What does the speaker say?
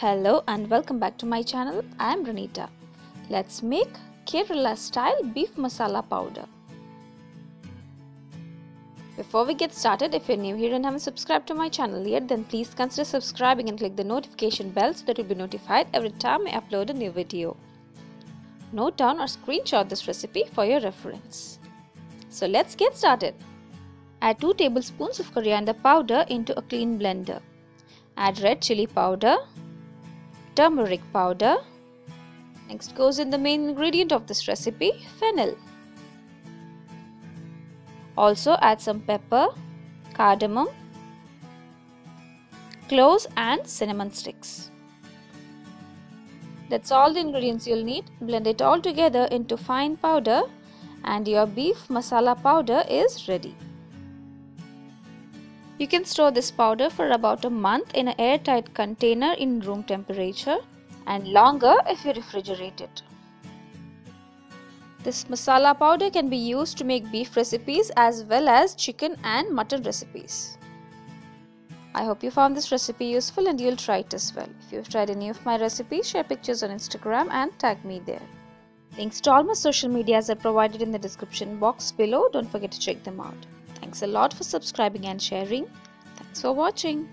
Hello and welcome back to my channel. I am Ranita. Let's make Kerala style beef masala powder. Before we get started, if you're new here and haven't subscribed to my channel yet, then please consider subscribing and click the notification bell so that you'll be notified every time I upload a new video. Note down or screenshot this recipe for your reference. So let's get started. Add 2 tablespoons of coriander powder into a clean blender. Add red chilli powder, turmeric powder. Next goes in the main ingredient of this recipe, fennel. Also add some pepper, cardamom, cloves and cinnamon sticks. That's all the ingredients you'll need. Blend it all together into fine powder and your beef masala powder is ready. You can store this powder for about a month in an airtight container in room temperature and longer if you refrigerate it. This masala powder can be used to make beef recipes as well as chicken and mutton recipes. I hope you found this recipe useful and you'll try it as well. If you've tried any of my recipes, share pictures on Instagram and tag me there. Links to all my social medias are provided in the description box below. Don't forget to check them out. Thanks a lot for subscribing and sharing. Thanks for watching.